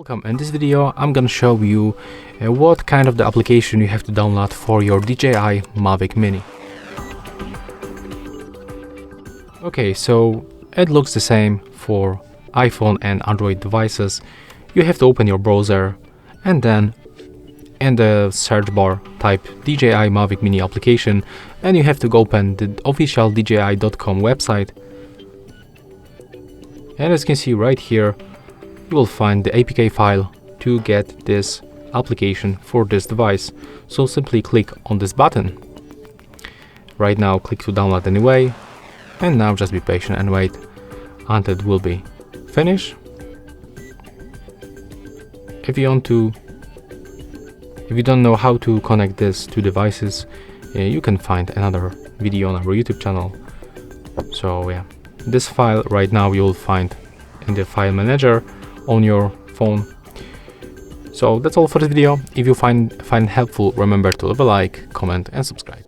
Welcome. In this video I'm gonna show you what kind of the application you have to download for your DJI Mavic Mini. Okay, so it looks the same for iPhone and Android devices. You have to open your browser and then in the search bar type DJI Mavic Mini application, and you have to open the official DJI.com website. And as you can see right here, you will find the APK file to get this application for this device. So simply click on this button. Right now click to download anyway, and now just be patient and wait until it will be finished. If you don't know how to connect this to devices, you can find another video on our YouTube channel. So yeah, this file right now you will find in the file manager on your phone. So that's all for this video. If you find it helpful, remember to leave a like, comment and subscribe.